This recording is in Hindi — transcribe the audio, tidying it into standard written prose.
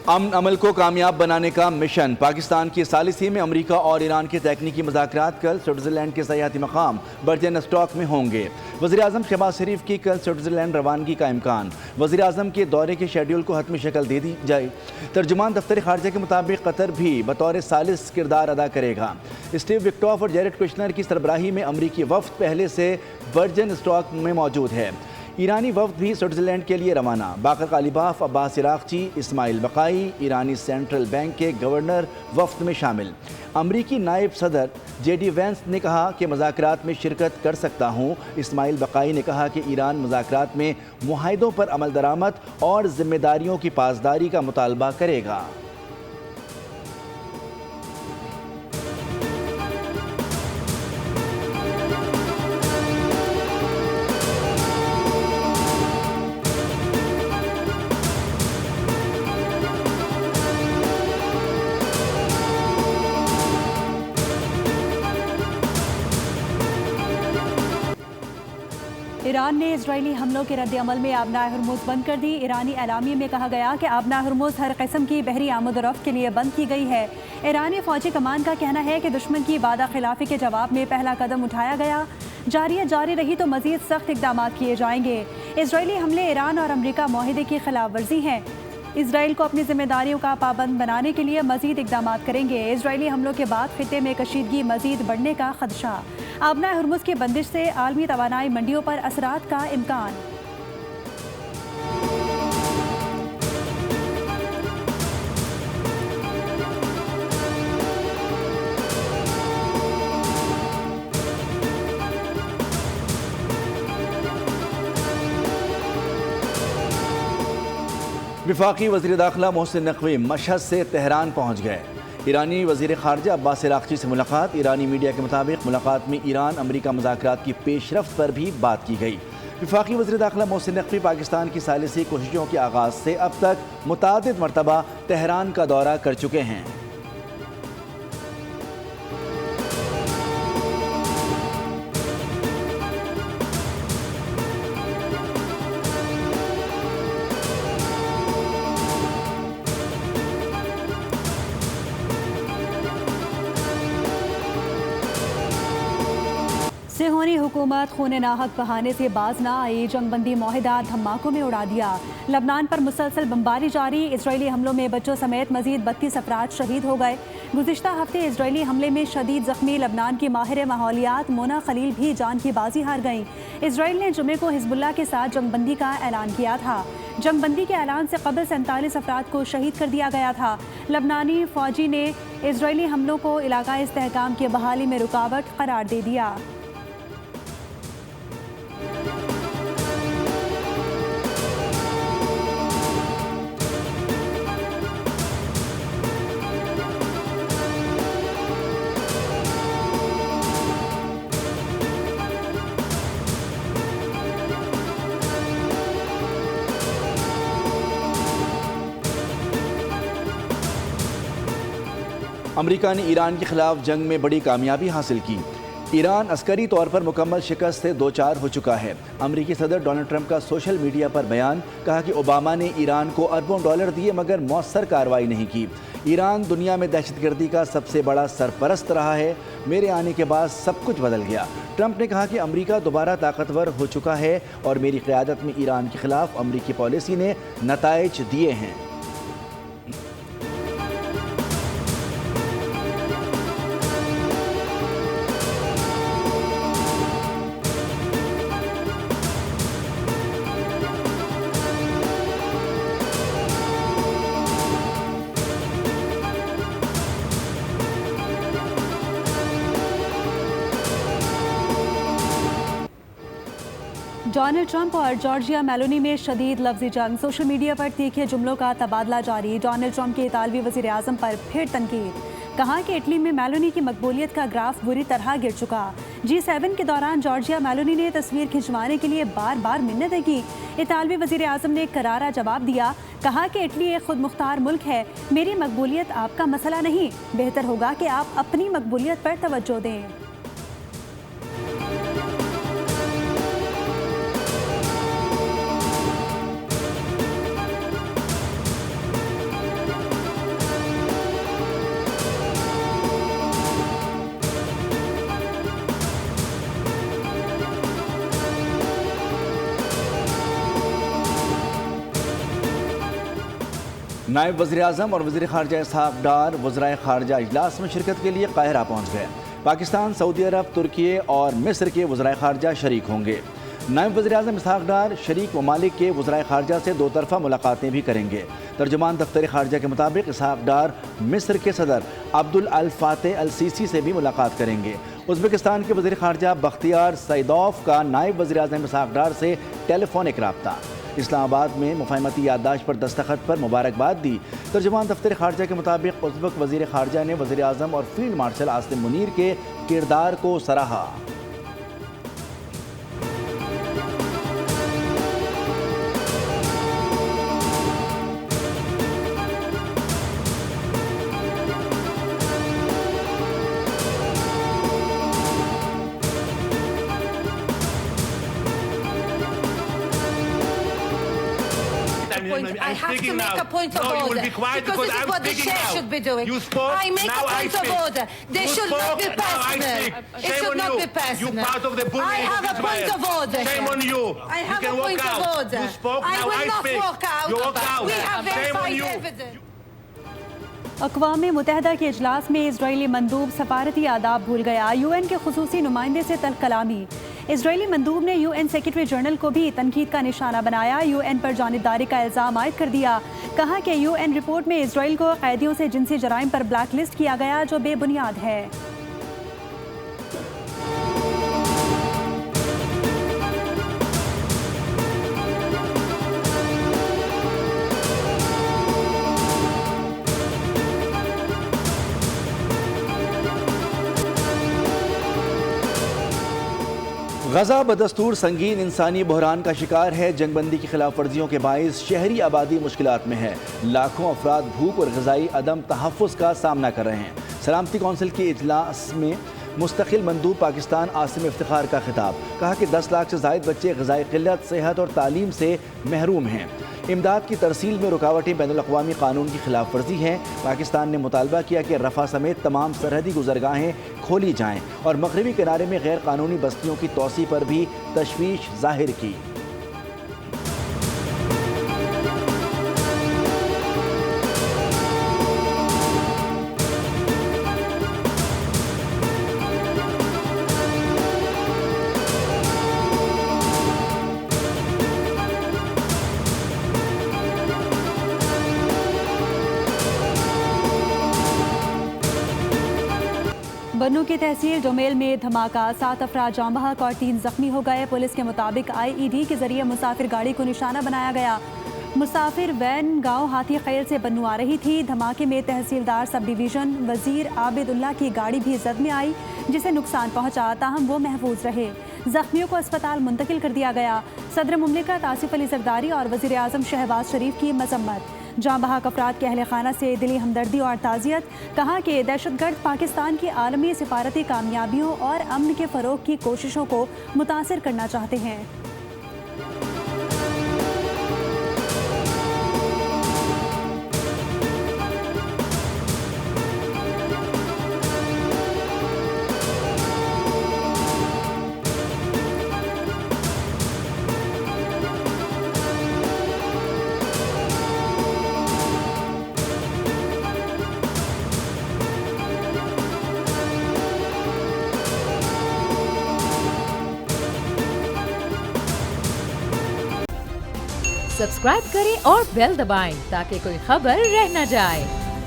अमन अमल को कामयाब बनाने का मिशन। पाकिस्तान की सालिसी में अमरीका और ईरान के तकनीकी मुज़ाकरात कल स्विट्ज़रलैंड के सयाहती मकाम बर्जनस्टॉक में होंगे। वज़ीर-ए-आज़म शहबाज शरीफ की कल स्विट्ज़रलैंड रवानगी का इम्कान। वज़ीर-ए-आज़म के दौरे के शेड्यूल को हतमी शक्ल दे दी जाए। तर्जुमान दफ्तर खारजा के मुताबिक कतर भी बतौर सालिस किरदार अदा करेगा। स्टीव विक्टॉफ और जेरेड कुशनर की सरबराही में अमरीकी वफ़द पहले से बर्जनस्टॉक में मौजूद है। ईरानी वफ़द भी स्विट्ज़रलैंड के लिए रवाना। बाकर कालिबाफ, अब्बास इराक़ची, इस्माइल बकाई ईरानी सेंट्रल बैंक के गवर्नर वफ़द में शामिल। अमरीकी नायब सदर JD वैंस ने कहा कि मुज़ाकरात में शिरकत कर सकता हूँ। इस्माइल बकाई ने कहा कि ईरान मुज़ाकरात में मुआहिदों पर अमल दरामद और जिम्मेदारियों की पासदारी का मुतालबा करेगा। ईरान ने इजरायली हमलों के रद्द-ए-अमल में आबनाए हुर्मुज़ बंद कर दी। ईरानी एलामिया में कहा गया कि आबनाए हुर्मुज़ हर किस्म की बहरी आमद-ओ-रफ्त के लिए बंद की गई है। ईरानी फौजी कमान का कहना है कि दुश्मन की वादा खिलाफी के जवाब में पहला कदम उठाया गया। जारियत जारी रही तो मजीद सख्त इकदाम किए जाएंगे। इजरायली हमले ईरान और अमरीका मुआहिदे की खिलाफ वर्जी हैं। इसराइल को अपनी जिम्मेदारियों का पाबंद बनाने के लिए मजीद इकदाम करेंगे। इजरायली हमलों के बाद खित्ते में कशीदगी मजीद बढ़ने का खदशा। आबनाए हुर्मुज़ की बंदिश से आलमी तवानाई मंडियों पर असरात का इम्कान। वफाकी वज़ीर दाखिला मोहसिन नकवी मशहद से तेहरान पहुँच गए। ईरानी वज़ीर ख़ारजा अब्बास इराक़ची से मुलाकात। ईरानी मीडिया के मुताबिक मुलाकात में ईरान अमरीका मुज़ाकरात की पेशरफ्त पर भी बात की गई। वफाकी वज़ीर दाखिला मोहसिन नकवी पाकिस्तान की सालिसी कोशिशों के आगाज़ से अब तक मुतादिद मरतबा तेहरान का दौरा कर चुके हैं। सिहोनी हुकूमत खून नाहक बहाने से बाज ना आई। जंगबंदी मुआहिदा धमाकों में उड़ा दिया। लबनान पर मुसलसल बमबारी जारी। इसराइली हमलों में बच्चों समेत मजीद 32 अफराद शहीद हो गए। गुज़िश्ता हफ्ते इसराइली हमले में शदीद जख्मी लबनान की माहिर माहौलियात मोना खलील भी जान की बाजी हार गईं। इसराइल ने जुमे को हिजबुल्लाह के साथ जंगबंदी का ऐलान किया था। जंगबंदी के ऐलान से कबल 47 अफराद को शहीद कर दिया गया था। लबनानी फौजी ने इसराइली हमलों को इलाकाई इस्तेहकाम की बहाली में रुकावट करार दे दिया। अमरीका ने ईरान के खिलाफ जंग में बड़ी कामयाबी हासिल की। ईरान अस्करी तौर पर मुकम्मल शिकस्त से दो चार हो चुका है। अमरीकी सदर डोनाल्ड ट्रंप का सोशल मीडिया पर बयान। कहा कि ओबामा ने ईरान को अरबों डॉलर दिए मगर मौसर कार्रवाई नहीं की। ईरान दुनिया में दहशतगर्दी का सबसे बड़ा सरपरस्त रहा है। मेरे आने के बाद सब कुछ बदल गया। ट्रंप ने कहा कि अमरीका दोबारा ताकतवर हो चुका है और मेरी क़यादत में ईरान के खिलाफ अमरीकी पॉलिसी ने नताइज दिए हैं। डोनाल्ड ट्रंप और जॉर्जिया मेलोनी में शदीद लफ्ज़ी जंग। सोशल मीडिया पर तीखे जुमलों का तबादला जारी। डोनाल्ड ट्रंप के इतालवी वज़ीर आज़म पर फिर तनकीद। कहा कि इटली में मेलोनी की मकबूलियत का ग्राफ बुरी तरह गिर चुका। G7 के दौरान जॉर्जिया मेलोनी ने तस्वीर खिंचवाने के लिए बार बार मिन्नतें की। इतालवी वज़ीर आज़म ने करारा जवाब दिया। कहा कि इटली एक खुद मुख्तार मुल्क है। मेरी मकबूलियत आपका मसला नहीं। बेहतर होगा कि आप अपनी मकबूलियत पर तवज्जो दें। नायब वज़ीर-ए-आज़म और वज़ीर ख़ारजा इसहाक़ डार वज़राए ख़ारजा इजलास में शिरकत के लिए काहिरा पहुँच गए। पाकिस्तान, सऊदी अरब, तुर्की और मिस्र के वज़राए ख़ारजा शरीक होंगे। नायब वज़ीर-ए-आज़म इसहाक़ डार शरीक ममालिक के वज़राए ख़ारजा से दो तरफ़ा मुलाकातें भी करेंगे। तर्जुमान दफ्तर ख़ारजा के मुताबिक इसहाक़ डार मिस्र के सदर अब्दुल अल फातह अल सीसी से भी मुलाकात करेंगे। उज़्बेकिस्तान के वज़ीर ख़ारजा बख्तियार सईदोव का नायब वज़ीर-ए-आज़म इसहाक़ डार से टेलीफोनिक राब्ता। इस्लामाबाद में मुफ़ाहमती याददाश्त पर दस्तखत पर मुबारकबाद दी। तर्जुमान दफ्तर ख़ारजा के मुताबिक उज़्बेक वज़ीर ख़ारजा ने वज़ीर-ए-आज़म और फील्ड मार्शल आसिम मुनीर के किरदार को सराहा। I have to make a point of order. You will be quiet because this is what the chair should be doing. You spoke. I make a point of order. They should not be personal. It should not be personal. You part of the bullying. I have a point of order. Shame on you. I have a point of order. You spoke. I Now will I not speak. walk out. You walk out. We have Shame on verified you. evidence. अक़वाम मुत्तहिदा के इजलास में इजरायली मंदूब सफारती आदाब भूल गया। UN के खुसूसी नुमाइंदे से तल्ख कलामी। इजरायली मंदूब ने UN सेक्रेटरी जनरल को भी तनकीद का निशाना बनाया। UN पर जानिबदारी का इल्ज़ाम आयद कर दिया। कहा कि UN रिपोर्ट में इजराइल को कैदियों से जिनसी जराइम पर ब्लैक लिस्ट किया गया, जो बेबुनियाद है। गजा बदस्तूर संगीन इंसानी बहरान का शिकार है। जंगबंदी की खिलाफ वर्जियों के बाइस शहरी आबादी मुश्किलात में है। लाखों अफराद भूख और ग़िज़ाई अदम तहफ़्फ़ुज़ का सामना कर रहे हैं। सलामती कौंसिल के इजलास में मुस्तकिल मंदूब पाकिस्तान आसिम इफ्तिखार का खिताब। कहा कि 10 लाख से ज़ायद बच्चे ग़िज़ाई क़िल्लत, सेहत और तालीम से महरूम हैं। इमदाद की तरसील में रुकावटें बैनुल-अक़वामी कानून की खिलाफ वर्जी हैं। पाकिस्तान ने मुतालबा किया कि रफ़ा समेत तमाम सरहदी गुज़रगाहें खोली जाएँ और मगरबी किनारे में गैर कानूनी बस्तियों की तोसी पर भी तशवीश ज़ाहिर की। बन्नू की तहसील डोमेल में धमाका, 7 अफराद जाँ बहक और 3 जख्मी हो गए। पुलिस के मुताबिक IED के जरिए मुसाफिर गाड़ी को निशाना बनाया गया। मुसाफिर वैन गांव हाथी खैल से बन्नू आ रही थी। धमाके में तहसीलदार सब डिवीज़न वजीर आबिदुल्ला की गाड़ी भी जद में आई, जिसे नुकसान पहुंचा, ताहम वो महफूज रहे। जख्मियों को अस्पताल मुंतकिल कर दिया गया। सदर मुमलिकत आसिफ अली जरदारी और वज़ीर-ए-आज़म शहबाज शरीफ की मजम्मत। जाँ बहक अफराद के अहले खाना से दिली हमदर्दी और ताज़ियत। कहा कि दहशतगर्द पाकिस्तान की आलमी सिफारती कामयाबियों और अमन के फ़रोग की कोशिशों को मुतासर करना चाहते हैं। सब्सक्राइब करें और बेल दबाएं ताकि कोई खबर रह न जाए।